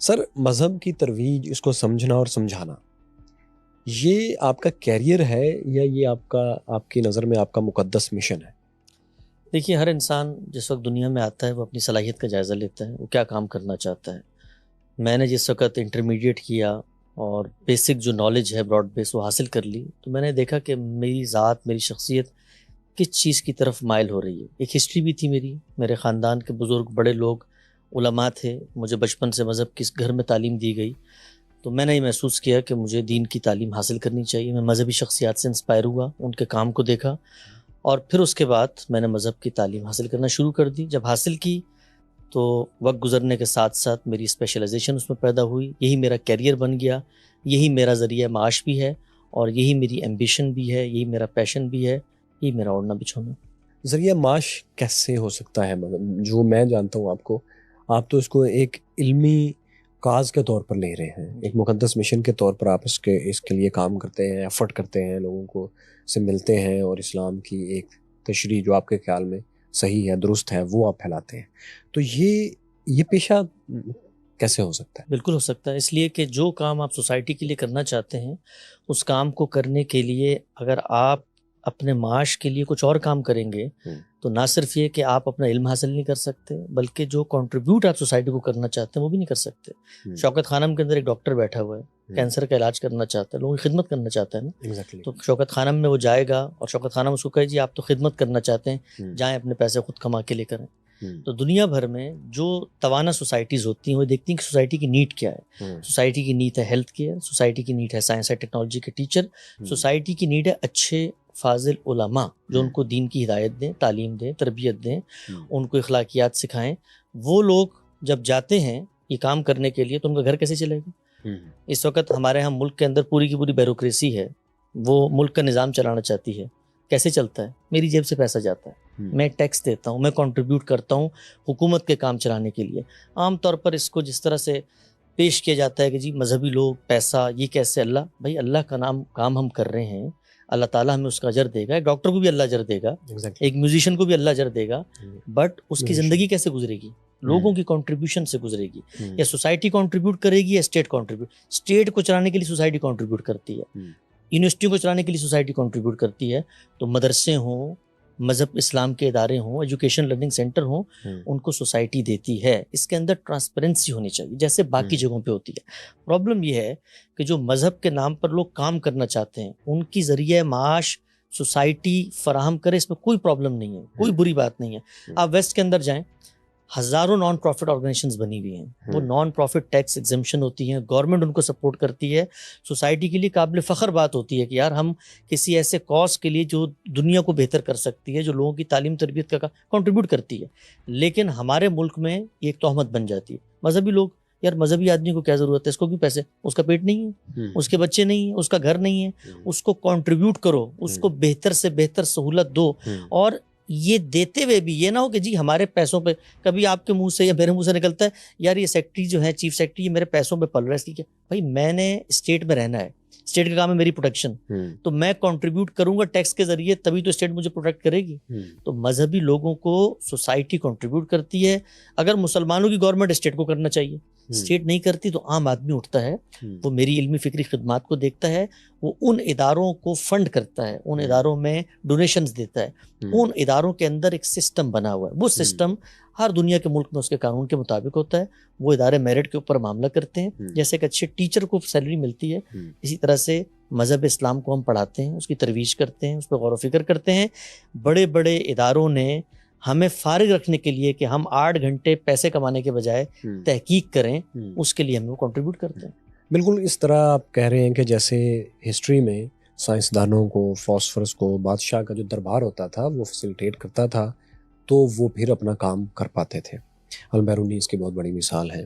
سر، مذہب کی ترویج، اس کو سمجھنا اور سمجھانا، یہ آپ کا کیریئر ہے یا یہ آپ کی نظر میں آپ کا مقدس مشن ہے؟ دیکھیے، ہر انسان جس وقت دنیا میں آتا ہے وہ اپنی صلاحیت کا جائزہ لیتا ہے، وہ کیا کام کرنا چاہتا ہے۔ میں نے جس وقت انٹرمیڈیٹ کیا اور بیسک جو نالج ہے براڈ بیس وہ حاصل کر لی، تو میں نے دیکھا کہ میری ذات، میری شخصیت کس چیز کی طرف مائل ہو رہی ہے۔ ایک ہسٹری بھی تھی میرے خاندان کے بزرگ بڑے لوگ علماء تھے، مجھے بچپن سے مذہب کی گھر میں تعلیم دی گئی، تو میں نے یہ محسوس کیا کہ مجھے دین کی تعلیم حاصل کرنی چاہیے۔ میں مذہبی شخصیات سے انسپائر ہوا، ان کے کام کو دیکھا، اور پھر اس کے بعد میں نے مذہب کی تعلیم حاصل کرنا شروع کر دی۔ جب حاصل کی تو وقت گزرنے کے ساتھ ساتھ میری اسپیشلائزیشن اس میں پیدا ہوئی، یہی میرا کیریئر بن گیا، یہی میرا ذریعہ معاش بھی ہے، اور یہی میری ایمبیشن بھی ہے، یہی میرا پیشن بھی ہے، یہی میرا اوڑھنا بچھونا۔ ذریعہ معاش کیسے ہو سکتا ہے؟ مطلب جو میں جانتا ہوں آپ تو اس کو ایک علمی کاز کے طور پر لے رہے ہیں، ایک مقدس مشن کے طور پر آپ اس کے لیے کام کرتے ہیں، ایفرٹ کرتے ہیں، لوگوں کو سے ملتے ہیں اور اسلام کی ایک تشریح جو آپ کے خیال میں صحیح ہے، درست ہے، وہ آپ پھیلاتے ہیں۔ تو یہ پیشہ کیسے ہو سکتا ہے؟ بالکل ہو سکتا ہے، اس لیے کہ جو کام آپ سوسائٹی کے لیے کرنا چاہتے ہیں، اس کام کو کرنے کے لیے اگر آپ اپنے معاش کے لیے کچھ اور کام کریں گے تو نہ صرف یہ کہ آپ اپنا علم حاصل نہیں کر سکتے، بلکہ جو کنٹریبیوٹ آپ سوسائٹی کو کرنا چاہتے ہیں وہ بھی نہیں کر سکتے۔ شوکت خانم کے اندر ایک ڈاکٹر بیٹھا ہوا ہے، کینسر کا علاج کرنا چاہتا ہے، لوگوں کی خدمت کرنا چاہتا ہے نا، تو شوکت خانم میں وہ جائے گا اور شوکت خانم اس کو کہے جی آپ تو خدمت کرنا چاہتے ہیں، جائیں اپنے پیسے خود کما کے لے کریں۔ تو دنیا بھر میں جو توانا سوسائٹیز ہوتی ہیں وہ دیکھتی ہیں کہ سوسائٹی کی نیڈ کیا ہے۔ سوسائٹی کی نیڈ ہے ہیلتھ کیئر، سوسائٹی کی نیڈ ہے سائنس اینڈ ٹیکنالوجی کے ٹیچر، سوسائٹی کی نیڈ ہے اچھے فاضل علماء جو ان کو دین کی ہدایت دیں، تعلیم دیں، تربیت دیں، ان کو اخلاقیات سکھائیں۔ وہ لوگ جب جاتے ہیں یہ کام کرنے کے لیے تو ان کا گھر کیسے چلے گا؟ اس وقت ہمارے ہاں ملک کے اندر پوری کی پوری بیوروکریسی ہے، وہ ملک کا نظام چلانا چاہتی ہے، کیسے چلتا ہے؟ میری جیب سے پیسہ جاتا ہے، میں ٹیکس دیتا ہوں، میں کنٹریبیوٹ کرتا ہوں حکومت کے کام چلانے کے لیے۔ عام طور پر اس کو جس طرح سے پیش کیا جاتا ہے کہ جی مذہبی لوگ پیسہ، یہ کیسے؟ اللہ بھائی، اللہ کا کام ہم کر رہے ہیں، اللہ تعالیٰ ہمیں اس کا اجر دے گا، ایک ڈاکٹر کو بھی اللہ اجر دے گا، ایک میوزیشین کو بھی اللہ اجر دے گا، بٹ اس کی زندگی کیسے گزرے گی؟ لوگوں کی کنٹریبیوشن سے گزرے گی، یا سوسائٹی کنٹریبیوٹ کرے گی یا اسٹیٹ کنٹریبیوٹ۔ اسٹیٹ کو چلانے کے لیے سوسائٹی کنٹریبیوٹ کرتی ہے، یونیورسٹیوں کو چلانے کے لیے سوسائٹی کنٹریبیوٹ کرتی ہے، تو مدرسے ہوں، مذہب اسلام کے ادارے ہوں، ایجوکیشن لرننگ سینٹر ہوں، ان کو سوسائٹی دیتی ہے۔ اس کے اندر ٹرانسپیرنسی ہونی چاہیے جیسے باقی جگہوں پہ ہوتی ہے۔ پرابلم یہ ہے کہ جو مذہب کے نام پر لوگ کام کرنا چاہتے ہیں ان کی ذریعہ معاش سوسائٹی فراہم کرے، اس میں کوئی پرابلم نہیں ہے، کوئی بری بات نہیں ہے۔ آپ ویسٹ کے اندر جائیں، ہزاروں نان پروفٹ آرگنائزیشنز بنی ہوئی ہیں، وہ نان پروفٹ ٹیکس ایگزمپشن ہوتی ہیں، گورنمنٹ ان کو سپورٹ کرتی ہے۔ سوسائٹی کے لیے قابل فخر بات ہوتی ہے کہ یار ہم کسی ایسے کاز کے لیے جو دنیا کو بہتر کر سکتی ہے، جو لوگوں کی تعلیم تربیت کا کنٹریبیوٹ کرتی ہے، لیکن ہمارے ملک میں یہ ایک تہمت بن جاتی ہے۔ مذہبی لوگ، یار مذہبی آدمی کو کیا ضرورت ہے، اس کو کیوں پیسے، اس کا پیٹ نہیں ہے، اس کے بچے نہیں ہیں، اس کا گھر نہیں ہے، اس کو کنٹریبیوٹ کرو، اس کو بہتر سے بہتر سہولت دو، اور یہ دیتے ہوئے بھی یہ نہ ہو کہ جی ہمارے پیسوں پہ، کبھی آپ کے منہ سے یا میرے منہ سے نکلتا ہے یار یہ سیکٹری جو ہے، چیف سیکٹری، یہ میرے پیسوں پہ پل رہا ہے، اس کی کیا؟ بھائی میں نے اسٹیٹ میں رہنا ہے، اسٹیٹ کا کام ہے میری پروٹیکشن، تو میں کنٹریبیوٹ کروں گا ٹیکس کے ذریعے، تبھی تو اسٹیٹ مجھے پروٹیکٹ کرے گی۔ تو مذہبی لوگوں کو سوسائٹی کنٹریبیوٹ کرتی ہے۔ اگر مسلمانوں کی گورنمنٹ اسٹیٹ کو کرنا چاہیے، اسٹیٹ نہیں کرتی تو عام آدمی اٹھتا ہے، وہ میری علمی فکری خدمات کو دیکھتا ہے، وہ ان اداروں کو فنڈ کرتا ہے، ان اداروں میں ڈونیشنز دیتا ہے، ان اداروں کے اندر ایک سسٹم بنا ہوا ہے، وہ سسٹم ہر دنیا کے ملک میں اس کے قانون کے مطابق ہوتا ہے۔ وہ ادارے میرٹ کے اوپر معاملہ کرتے ہیں، جیسے ایک اچھے ٹیچر کو سیلری ملتی ہے، اسی طرح سے مذہب اسلام کو ہم پڑھاتے ہیں، اس کی ترویج کرتے ہیں، اس پہ غور و فکر کرتے ہیں۔ بڑے بڑے اداروں نے ہمیں فارغ رکھنے کے لیے کہ ہم 8 گھنٹے پیسے کمانے کے بجائے تحقیق کریں، اس کے لیے ہم وہ کنٹریبیوٹ کرتے ہیں۔ بالکل اس طرح آپ کہہ رہے ہیں کہ جیسے ہسٹری میں سائنسدانوں کو، فلاسفرز کو بادشاہ کا جو دربار ہوتا تھا وہ فیسیلیٹیٹ کرتا تھا، تو وہ پھر اپنا کام کر پاتے تھے۔ البیرونی اس کی بہت بڑی مثال ہے۔